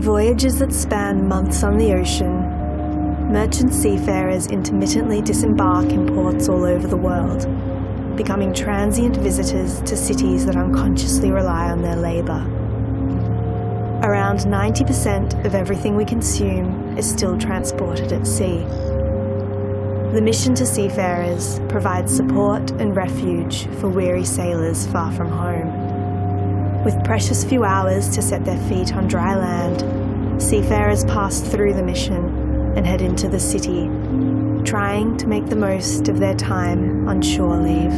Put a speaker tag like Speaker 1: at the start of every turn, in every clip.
Speaker 1: In voyages that span months on the ocean, merchant seafarers intermittently disembark in ports all over the world, becoming transient visitors to cities that unconsciously rely on their labour. Around 90% of everything we consume is still transported at sea. The mission to seafarers provides support and refuge for weary sailors far from home. With precious few hours to set their feet on dry land, seafarers pass through the mission and head into the city, trying to make the most of their time on shore leave.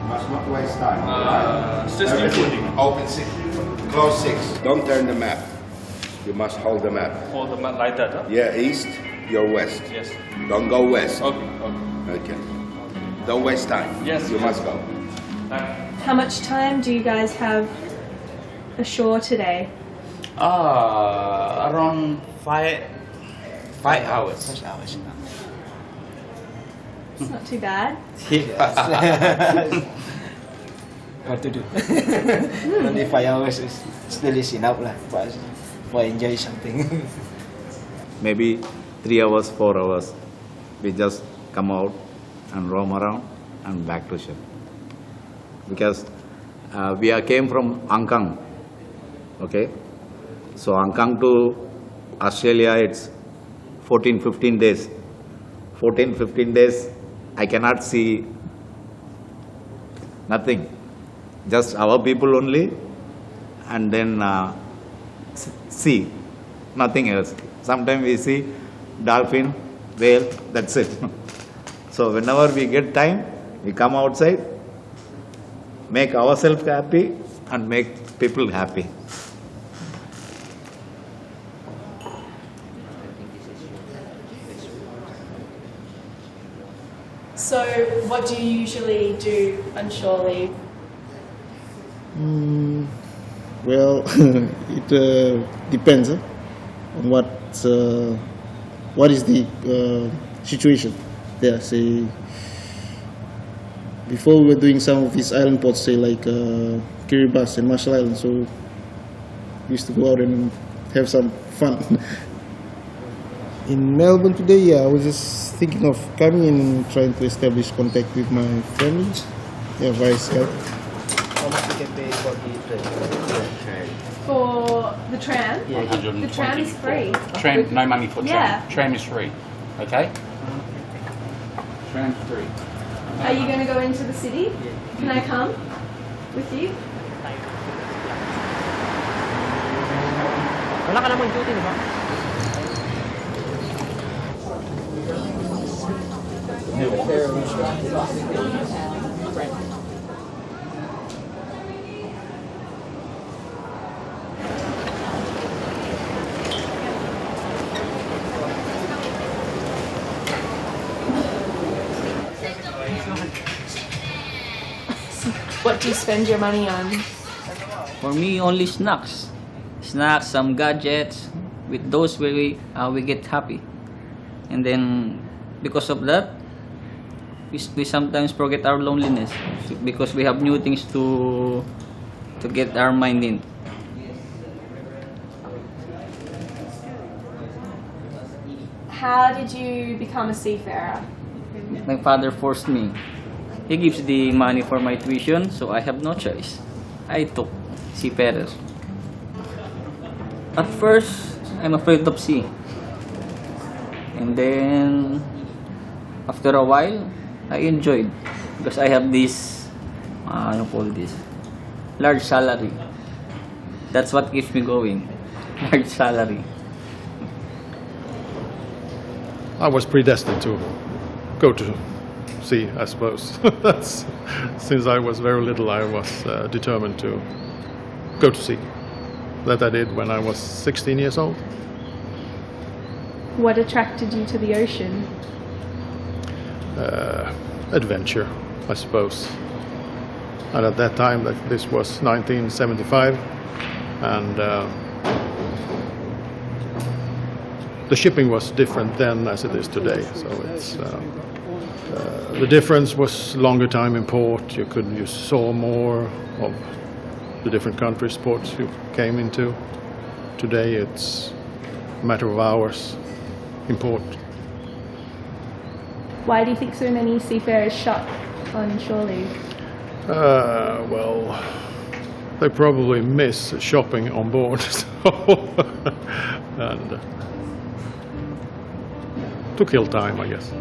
Speaker 2: Must not waste time.
Speaker 3: 16.
Speaker 2: Open 6. Close 6. Don't turn the map. You must hold the map.
Speaker 3: Hold the map like that, huh?
Speaker 2: Yeah, east, you're west.
Speaker 3: Yes.
Speaker 2: Don't go west.
Speaker 3: Okay.
Speaker 2: Okay. Don't waste time.
Speaker 3: Yes.
Speaker 2: You must go.
Speaker 1: How much time do you guys have ashore today?
Speaker 4: Around 5 hours. 5 hours.
Speaker 1: It's not too bad.
Speaker 5: What to do? Only 5 hours is still enough lah, for enjoy something.
Speaker 6: Maybe 3 hours, 4 hours. We just come out and roam around and back to ship. Because we came from Hong Kong, okay? So Hong Kong to Australia, it's 14-15 days. 14-15 days, I cannot see nothing. Just our people only, and then sea, nothing else. Sometimes we see dolphin, whale, that's it. So whenever we get time, we come outside, make ourselves happy and make people happy.
Speaker 1: So, what do you usually do on shore leave?
Speaker 7: Well, it depends on what is the situation there. Say, before we were doing some of these island ports, say like Kiribati and Marshall Islands, so we used to go out and have some fun. In Melbourne today, yeah, I was just thinking of coming and trying to establish contact with my family. Yeah, via Skype.
Speaker 5: How much you can pay for the train?
Speaker 1: For the tram?
Speaker 5: Yeah.
Speaker 1: The tram is free.
Speaker 3: Tram, no money for tram.
Speaker 1: Yeah.
Speaker 3: Tram is free. Okay? Tram free.
Speaker 1: Are you going to go into the city? Can I come with you?
Speaker 5: Wala ka namang duty, di ba?
Speaker 1: What do you spend your money on?
Speaker 4: For me, only snacks. Snacks, some gadgets. With those, we get happy. And then, because of that, we sometimes forget our loneliness because we have new things to get our mind in.
Speaker 1: How did you become a seafarer?
Speaker 4: My father forced me. He gives the money for my tuition, so I have no choice. I took Seafarers. At first, I'm afraid of sea. And then, after a while, I enjoyed because I have this, large salary. That's what keeps me going. large salary.
Speaker 8: I was predestined to go to sea, I suppose. That's, since I was very little, I was determined to go to sea. That I did when I was 16 years old.
Speaker 1: What attracted you to the ocean?
Speaker 8: Adventure, I suppose. And at that time, this was 1975, and the shipping was different then as it is today. So it's the difference was longer time in port. You saw more of the different countries' ports you came into. Today it's a matter of hours in port.
Speaker 1: Why do you think so many seafarers shop on shore leave?
Speaker 8: Well, they probably miss shopping on board, and to kill time, I guess.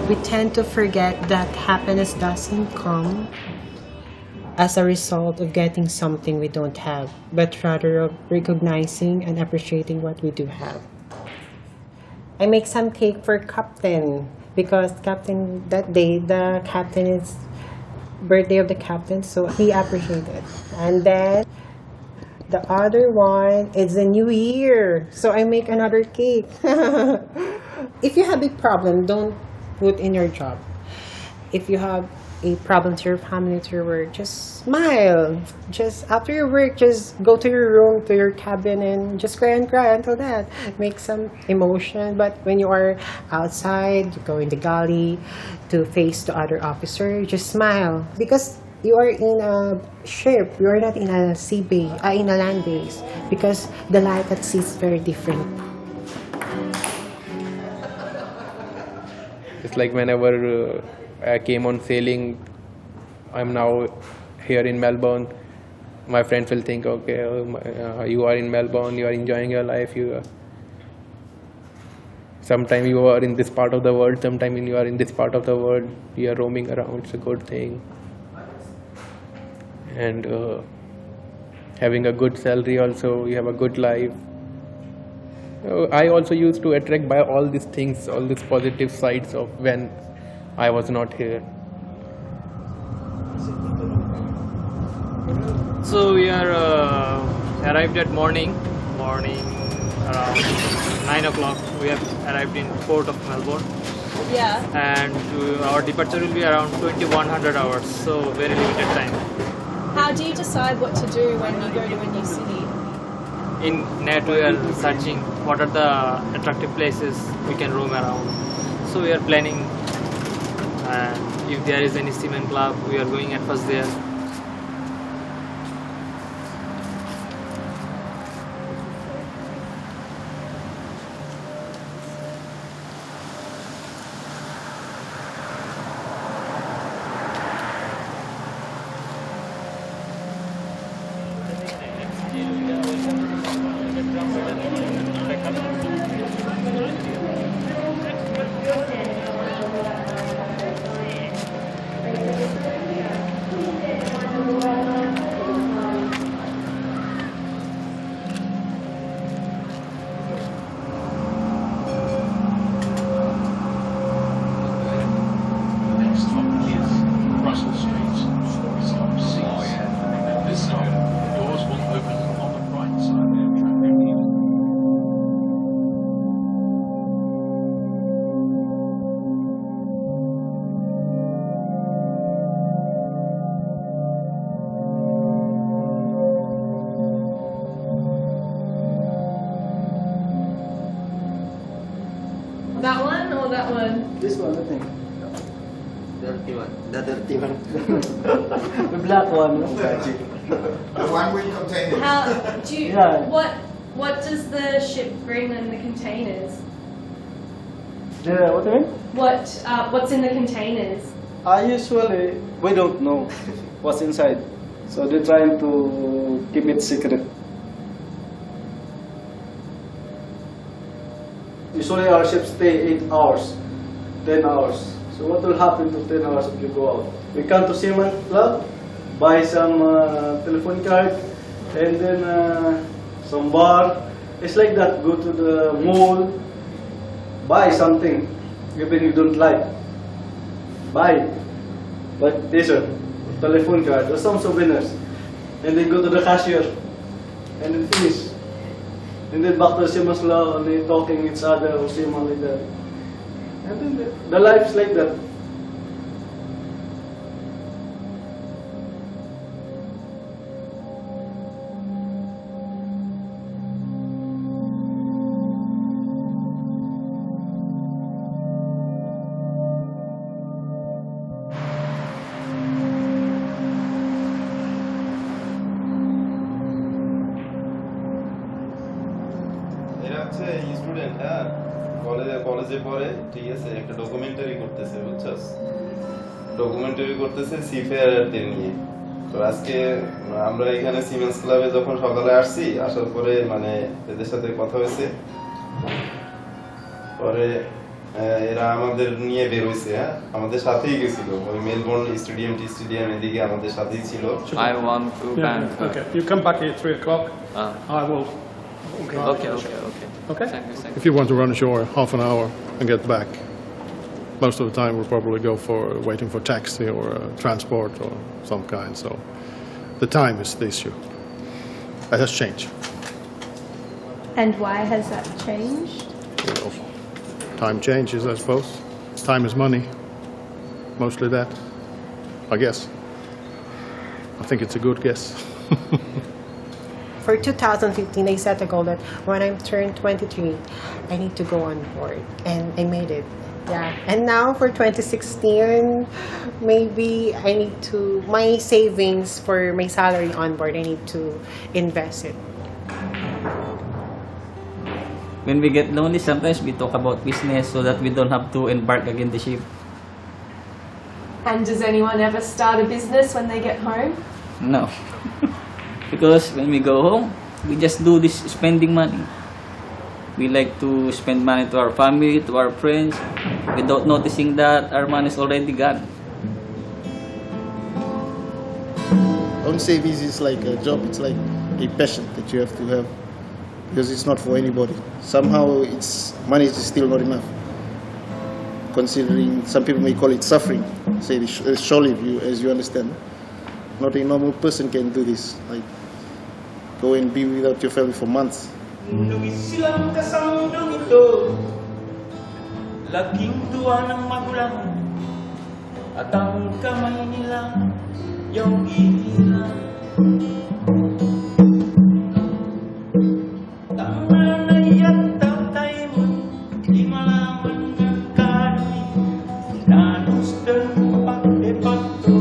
Speaker 9: We tend to forget that happiness doesn't come as a result of getting something we don't have, but rather of recognizing and appreciating what we do have. I make some cake for Captain because Captain, that day, the Captain is birthday of the Captain, so he appreciated. And then the other one is the New Year, so I make another cake. If you have a problem, don't put in your job. If you have a problem to your family, to your work, just smile. Just after your work, just go to your room, to your cabin, and just cry and cry until that. Make some emotion. But when you are outside, you go in the galley to face the other officer, just smile. Because you are in a ship, you are not in a sea base, in a land base. Because the life at sea is very different.
Speaker 10: It's like whenever I came on sailing, I'm now here in Melbourne. My friends will think, okay, you are in Melbourne, you are enjoying your life. Sometimes you are in this part of the world, sometimes you are in this part of the world, you are roaming around, it's a good thing. And having a good salary also, you have a good life. I also used to attract by all these things, all these positive sides of when I was not here.
Speaker 11: So we are arrived at morning around 9 o'clock. We have arrived in port of Melbourne.
Speaker 1: Yeah.
Speaker 11: And our departure will be around 2100 hours, so very limited time.
Speaker 1: How do you decide what to do when you go to a new city?
Speaker 11: In net we are searching what are the attractive places we can roam around. So we are planning, and if there is any seaman club, we are going at first there.
Speaker 1: That one or that one?
Speaker 5: This one, I think.
Speaker 4: dirty one.
Speaker 5: The dirty one. The black one.
Speaker 2: The one with containers.
Speaker 1: How do you?
Speaker 5: Yeah.
Speaker 1: What does the ship bring in the containers?
Speaker 5: What do you mean?
Speaker 1: What's in the containers?
Speaker 5: Usually, we don't know what's inside. So they're trying to keep it secret. Usually our ships stay 8 hours, 10 hours. So what will happen to 10 hours if you go out? We come to Seaman Club, buy some telephone card, and then some bar. It's like that. Go to the mall, buy something, even you don't like. Buy t-shirt, telephone card, or some souvenirs, and then go to the cashier, and then finish. And then back to the Seaman's Law, and they talking each other or Seaman like that. And then the life's like that.
Speaker 12: Student কলেজে পড়ে ঠিক আছে একটা documentary করতেছে বুঝছস documentary করতেছে সিফেয়ারদের নিয়ে তো আজকে আমরা এখানে সিমেন্স ক্লাবে যখন সকালে আসছি আসার পরে মানে এদের সাথে কথা হয়েছে পরে এরা আমাদের নিয়ে বের হইছে আমাদের সাথেই গেছিল ওই মেলবোর্ন স্টেডিয়াম এদিকে আমাদের সাথেই ছিল
Speaker 4: I want to bank.
Speaker 8: Okay, you come back here at 3 o'clock. I will.
Speaker 4: Okay.
Speaker 8: If you want to run ashore half an hour and get back, most of the time we'll probably go for waiting for taxi or transport or some kind. So the time is the issue. That has changed.
Speaker 1: And why has that changed?
Speaker 8: Well, time changes, I suppose. Time is money. Mostly that, I guess. I think it's a good guess.
Speaker 9: For 2015, I set a goal that when I'm turned 23, I need to go on board, and I made it. Yeah, and now for 2016, maybe I need to, my savings for my salary on board, I need to invest it.
Speaker 4: When we get lonely, sometimes we talk about business so that we don't have to embark again the ship.
Speaker 1: And does anyone ever start a business when they get home?
Speaker 4: No. Because when we go home, we just do this spending money. We like to spend money to our family, to our friends, without noticing that our money is already gone.
Speaker 7: I won't say this is like a job, it's like a passion that you have to have, because it's not for anybody. Somehow money is still not enough. Considering some people may call it suffering, say surely as you understand. Not a normal person can do this, like go and be without your family for months.
Speaker 13: Silang kasandong ito, laging tuwa ng magulang, at ang kamay nila, yung gila. Tama na iyak tatay mo, di malaman ng kani, nanos dan pagdepato.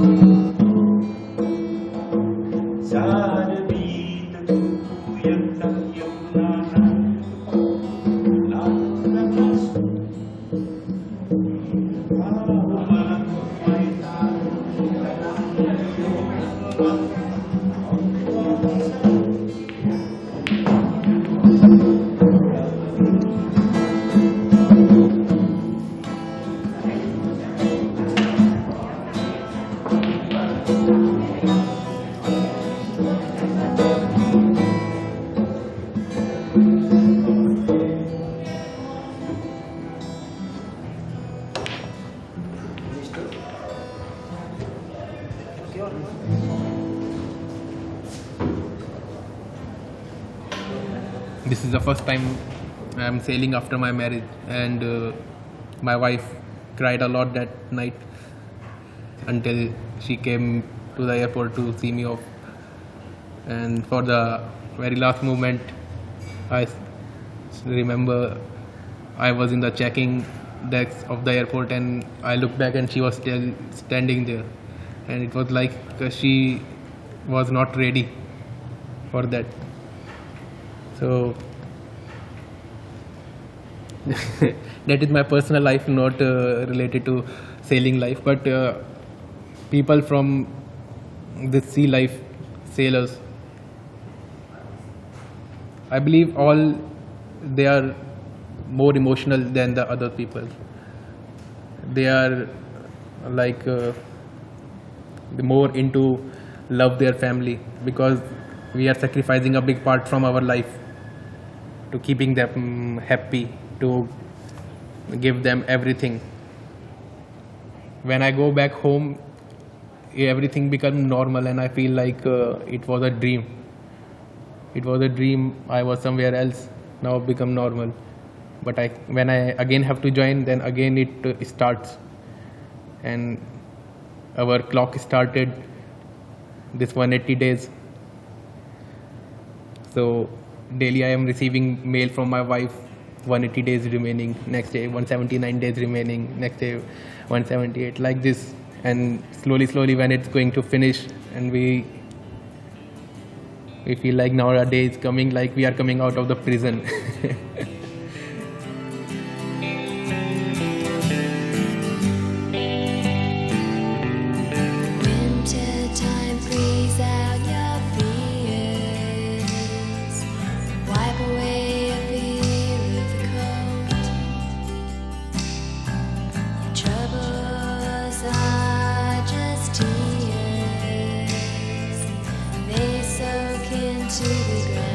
Speaker 10: This is the first time I'm sailing after my marriage, and my wife cried a lot that night until she came to the airport to see me off. And for the very last moment, I remember I was in the checking decks of the airport, and I looked back and she was still standing there, and it was like she was not ready for that. So that is my personal life, not related to sailing life, but people from the sea life, sailors, I believe all they are more emotional than the other people. They are like more into love their family, because we are sacrificing a big part from our life to keeping them happy, to give them everything. When I go back home, everything becomes normal, and I feel like it was a dream. It was a dream. I was somewhere else. Now become normal. But when I again have to join, then again it starts. And our clock started this 180 days. So daily I am receiving mail from my wife, 180 days remaining, next day 179 days remaining, next day 178, like this. And slowly when it's going to finish, and we feel like now our day is coming, like we are coming out of the prison.
Speaker 14: Wintertime, freeze out your fears. Wipe away your fear of the cold. Your troubles are just tears. They soak into the ground.